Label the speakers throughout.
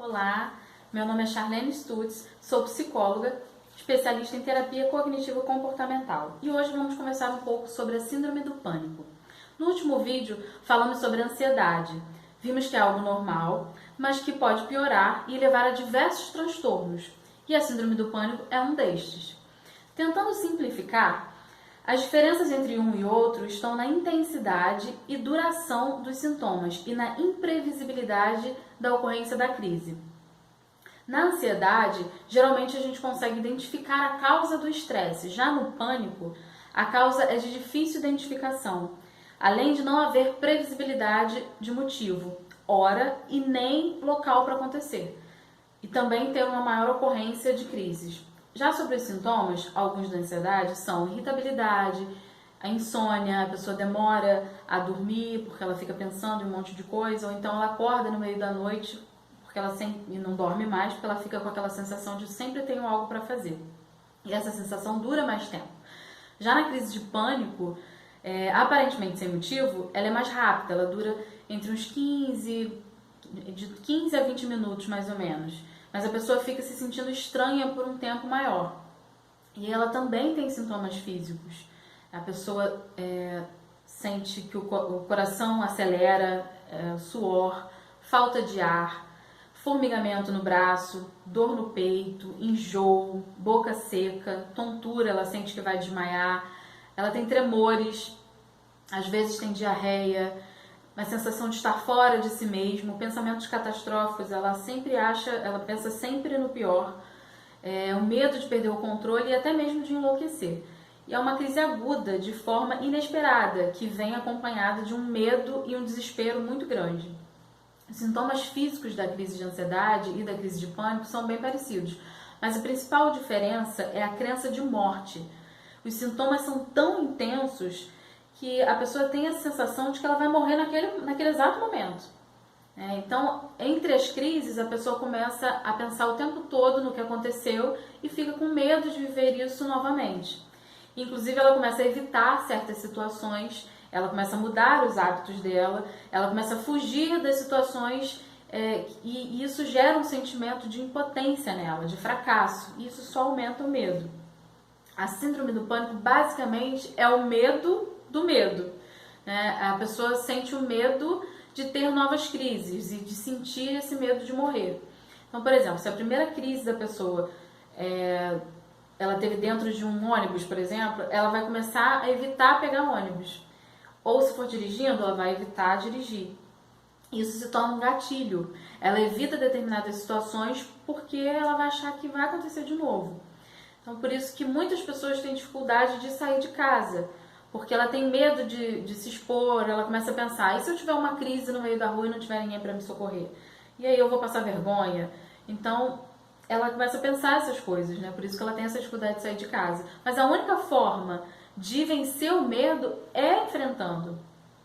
Speaker 1: Olá, meu nome é Charlene Stutz, sou psicóloga, especialista em terapia cognitivo-comportamental e hoje vamos conversar um pouco sobre a síndrome do pânico. No último vídeo falamos sobre a ansiedade. Vimos que é algo normal, mas que pode piorar e levar a diversos transtornos, e a síndrome do pânico é um destes. Tentando simplificar, as diferenças entre um e outro estão na intensidade e duração dos sintomas e na imprevisibilidade da ocorrência da crise. Na ansiedade, geralmente a gente consegue identificar a causa do estresse. Já no pânico, a causa é de difícil identificação, além de não haver previsibilidade de motivo, hora e nem local para acontecer, e também ter uma maior ocorrência de crises. Já sobre os sintomas, alguns da ansiedade são irritabilidade, a insônia, a pessoa demora a dormir porque ela fica pensando em um monte de coisa, ou então ela acorda no meio da noite porque ela sempre não dorme mais, porque ela fica com aquela sensação de sempre tenho algo para fazer. E essa sensação dura mais tempo. Já na crise de pânico, aparentemente sem motivo, ela é mais rápida, ela dura entre uns 15 a 20 minutos mais ou menos. Mas a pessoa fica se sentindo estranha por um tempo maior. E ela também tem sintomas físicos. A pessoa sente que o coração acelera, suor, falta de ar, formigamento no braço, dor no peito, enjoo, boca seca, tontura, ela sente que vai desmaiar. Ela tem tremores, às vezes tem diarreia, uma sensação de estar fora de si mesmo, pensamentos catastróficos, ela pensa sempre no pior, o medo de perder o controle e até mesmo de enlouquecer. E é uma crise aguda, de forma inesperada, que vem acompanhada de um medo e um desespero muito grande. Os sintomas físicos da crise de ansiedade e da crise de pânico são bem parecidos, mas a principal diferença é a crença de morte. Os sintomas são tão intensos que a pessoa tem a sensação de que ela vai morrer naquele exato momento. Então, entre as crises, a pessoa começa a pensar o tempo todo no que aconteceu e fica com medo de viver isso novamente. Inclusive, ela começa a evitar certas situações, ela começa a mudar os hábitos dela, ela começa a fugir das situações e isso gera um sentimento de impotência nela, de fracasso, e isso só aumenta o medo. A síndrome do pânico, basicamente, é o medo do medo. A pessoa sente o medo de ter novas crises e de sentir esse medo de morrer. Então, por exemplo, se a primeira crise da pessoa ela teve dentro de um ônibus, por exemplo, ela vai começar a evitar pegar ônibus. Ou se for dirigindo, ela vai evitar dirigir. Isso se torna um gatilho. Ela evita determinadas situações porque ela vai achar que vai acontecer de novo. Então, por isso que muitas pessoas têm dificuldade de sair de casa, porque ela tem medo de se expor, ela começa a pensar, e se eu tiver uma crise no meio da rua e não tiver ninguém para me socorrer? E aí eu vou passar vergonha? Então, ela começa a pensar essas coisas, né? Por isso que ela tem essa dificuldade de sair de casa. Mas a única forma de vencer o medo é enfrentando,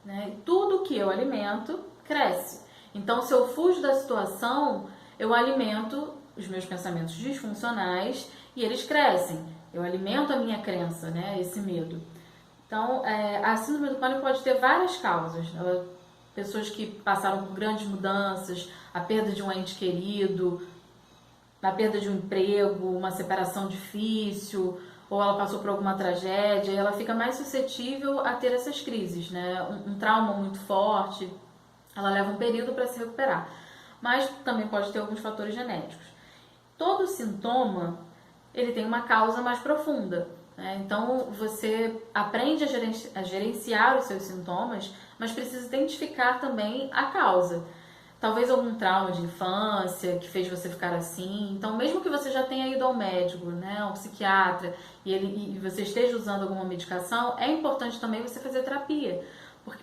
Speaker 1: né? E tudo que eu alimento, cresce. Então, se eu fujo da situação, eu alimento os meus pensamentos disfuncionais e eles crescem. Eu alimento a minha crença, né? Esse medo. Então, a síndrome do pânico pode ter várias causas. Pessoas que passaram por grandes mudanças, a perda de um ente querido, a perda de um emprego, uma separação difícil, ou ela passou por alguma tragédia, e ela fica mais suscetível a ter essas crises, né? Um trauma muito forte, ela leva um período para se recuperar. Mas também pode ter alguns fatores genéticos. Todo sintoma, ele tem uma causa mais profunda. Então, você aprende a gerenciar os seus sintomas, mas precisa identificar também a causa. Talvez algum trauma de infância que fez você ficar assim. Então, mesmo que você já tenha ido ao médico, né, ao psiquiatra, e você esteja usando alguma medicação, é importante também você fazer terapia,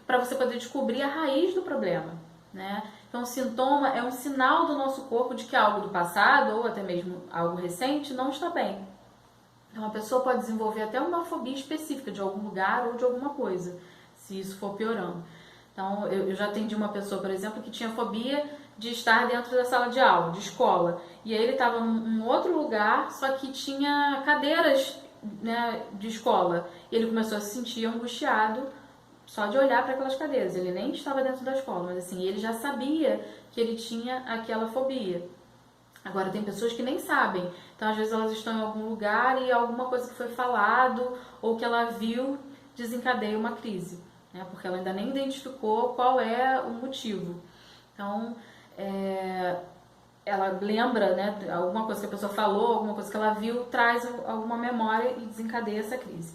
Speaker 1: para você poder descobrir a raiz do problema, né? Então, o sintoma é um sinal do nosso corpo de que algo do passado, ou até mesmo algo recente, não está bem. Então, a pessoa pode desenvolver até uma fobia específica de algum lugar ou de alguma coisa, se isso for piorando. Então, eu já atendi uma pessoa, por exemplo, que tinha fobia de estar dentro da sala de aula, de escola. E aí ele estava num outro lugar, só que tinha cadeiras, né, de escola. E ele começou a se sentir angustiado só de olhar para aquelas cadeiras. Ele nem estava dentro da escola, mas assim, ele já sabia que ele tinha aquela fobia. Agora, tem pessoas que nem sabem. Então, às vezes, elas estão em algum lugar e alguma coisa que foi falado ou que ela viu desencadeia uma crise, né? Porque ela ainda nem identificou qual é o motivo. Então, ela lembra, né, alguma coisa que a pessoa falou, alguma coisa que ela viu, traz alguma memória e desencadeia essa crise.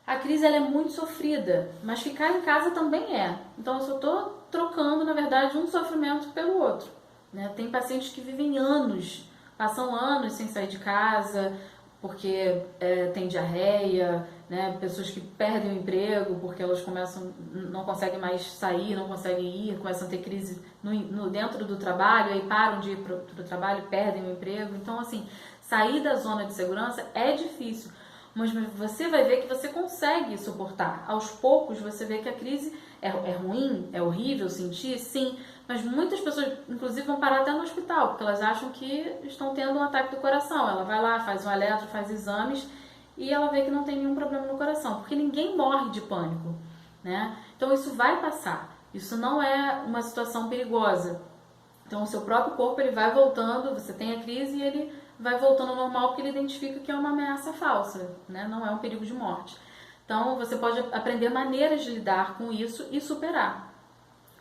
Speaker 1: A crise ela é muito sofrida, mas ficar em casa também é. Então, eu só estou trocando, na verdade, um sofrimento pelo outro. Né? Tem pacientes que vivem anos, passam anos sem sair de casa, porque tem diarreia, né? Pessoas que perdem o emprego porque elas não conseguem mais sair, não conseguem ir, começam a ter crise dentro do trabalho, aí param de ir para o trabalho, perdem o emprego. Então, assim, sair da zona de segurança é difícil, mas você vai ver que você consegue suportar. Aos poucos você vê que a crise é ruim, é horrível sentir, sim, mas muitas pessoas, inclusive, vão parar até no hospital, porque elas acham que estão tendo um ataque do coração. Ela vai lá, faz um eletro, faz exames e ela vê que não tem nenhum problema no coração, porque ninguém morre de pânico, né? Então isso vai passar, isso não é uma situação perigosa. Então o seu próprio corpo ele vai voltando, você tem a crise e ele vai voltando ao normal porque ele identifica que é uma ameaça falsa, né? Não é um perigo de morte. Então você pode aprender maneiras de lidar com isso e superar.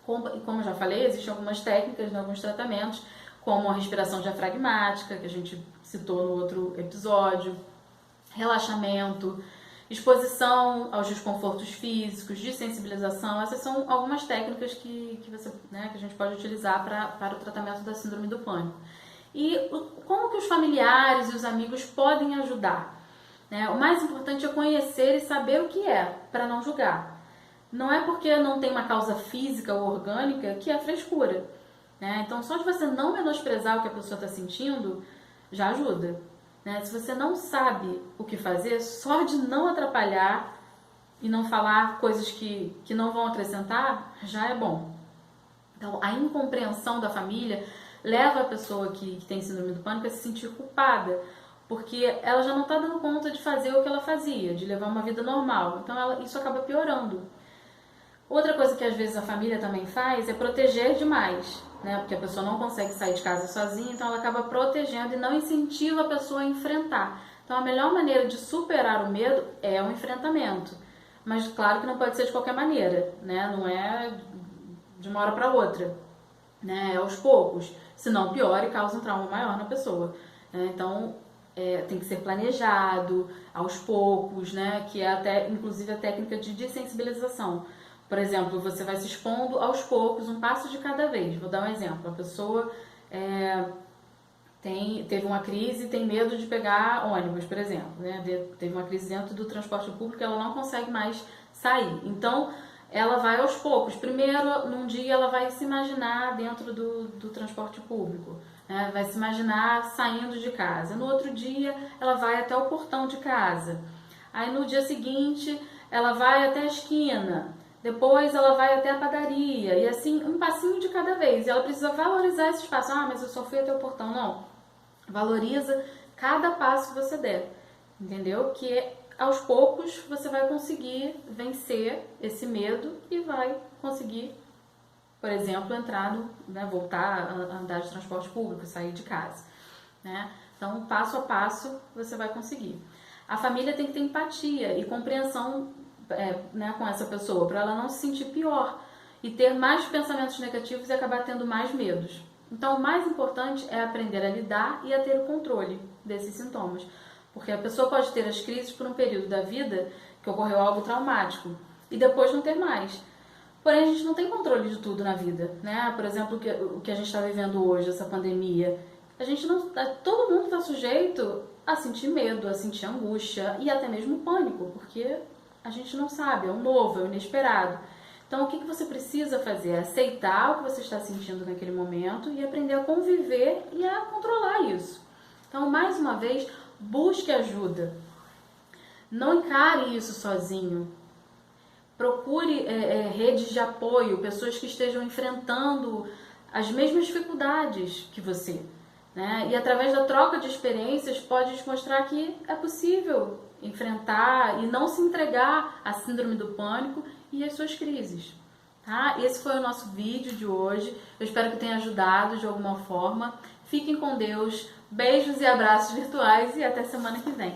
Speaker 1: Como eu já falei, existem algumas técnicas, alguns tratamentos, como a respiração diafragmática, que a gente citou no outro episódio, relaxamento, exposição aos desconfortos físicos, desensibilização. Essas são algumas técnicas que a gente pode utilizar para o tratamento da síndrome do pânico. E como que os familiares e os amigos podem ajudar? O mais importante é conhecer e saber o que é, para não julgar. Não é porque não tem uma causa física ou orgânica que é frescura. Então, só de você não menosprezar o que a pessoa está sentindo, já ajuda. Se você não sabe o que fazer, só de não atrapalhar e não falar coisas que não vão acrescentar, já é bom. Então, a incompreensão da família leva a pessoa que tem síndrome do pânico a se sentir culpada, porque ela já não está dando conta de fazer o que ela fazia, de levar uma vida normal. Então, isso acaba piorando. Outra coisa que às vezes a família também faz é proteger demais, porque a pessoa não consegue sair de casa sozinha, então ela acaba protegendo e não incentiva a pessoa a enfrentar. Então a melhor maneira de superar o medo é o enfrentamento. Mas claro que não pode ser de qualquer maneira, não é de uma hora para outra, é aos poucos, senão piora e causa um trauma maior na pessoa. Então tem que ser planejado, aos poucos, que é até inclusive a técnica de dessensibilização. Por exemplo, você vai se expondo aos poucos, um passo de cada vez. Vou dar um exemplo. A pessoa teve uma crise e tem medo de pegar ônibus, por exemplo. Teve uma crise dentro do transporte público e ela não consegue mais sair. Então, ela vai aos poucos. Primeiro, num dia, ela vai se imaginar dentro do transporte público. Vai se imaginar saindo de casa. No outro dia, ela vai até o portão de casa. Aí, no dia seguinte, ela vai até a esquina. Depois ela vai até a padaria, e assim, um passinho de cada vez. E ela precisa valorizar esse espaço. Mas eu só fui até o portão. Não. Valoriza cada passo que você der. Entendeu? Que aos poucos você vai conseguir vencer esse medo e vai conseguir, por exemplo, voltar a andar de transporte público, sair de casa. Então, passo a passo, você vai conseguir. A família tem que ter empatia e compreensão com essa pessoa, para ela não se sentir pior e ter mais pensamentos negativos e acabar tendo mais medos. Então, o mais importante é aprender a lidar e a ter o controle desses sintomas, porque a pessoa pode ter as crises por um período da vida que ocorreu algo traumático e depois não ter mais. Porém, a gente não tem controle de tudo na vida, Por exemplo, o que a gente está vivendo hoje, essa pandemia, todo mundo está sujeito a sentir medo, a sentir angústia e até mesmo pânico, porque a gente não sabe, é o novo, é o inesperado. Então, o que você precisa fazer? É aceitar o que você está sentindo naquele momento e aprender a conviver e a controlar isso. Então, mais uma vez, busque ajuda. Não encare isso sozinho. Procure redes de apoio, pessoas que estejam enfrentando as mesmas dificuldades que você. E através da troca de experiências pode te mostrar que é possível enfrentar e não se entregar à síndrome do pânico e às suas crises. Esse foi o nosso vídeo de hoje. Eu espero que tenha ajudado de alguma forma. Fiquem com Deus, beijos e abraços virtuais e até semana que vem.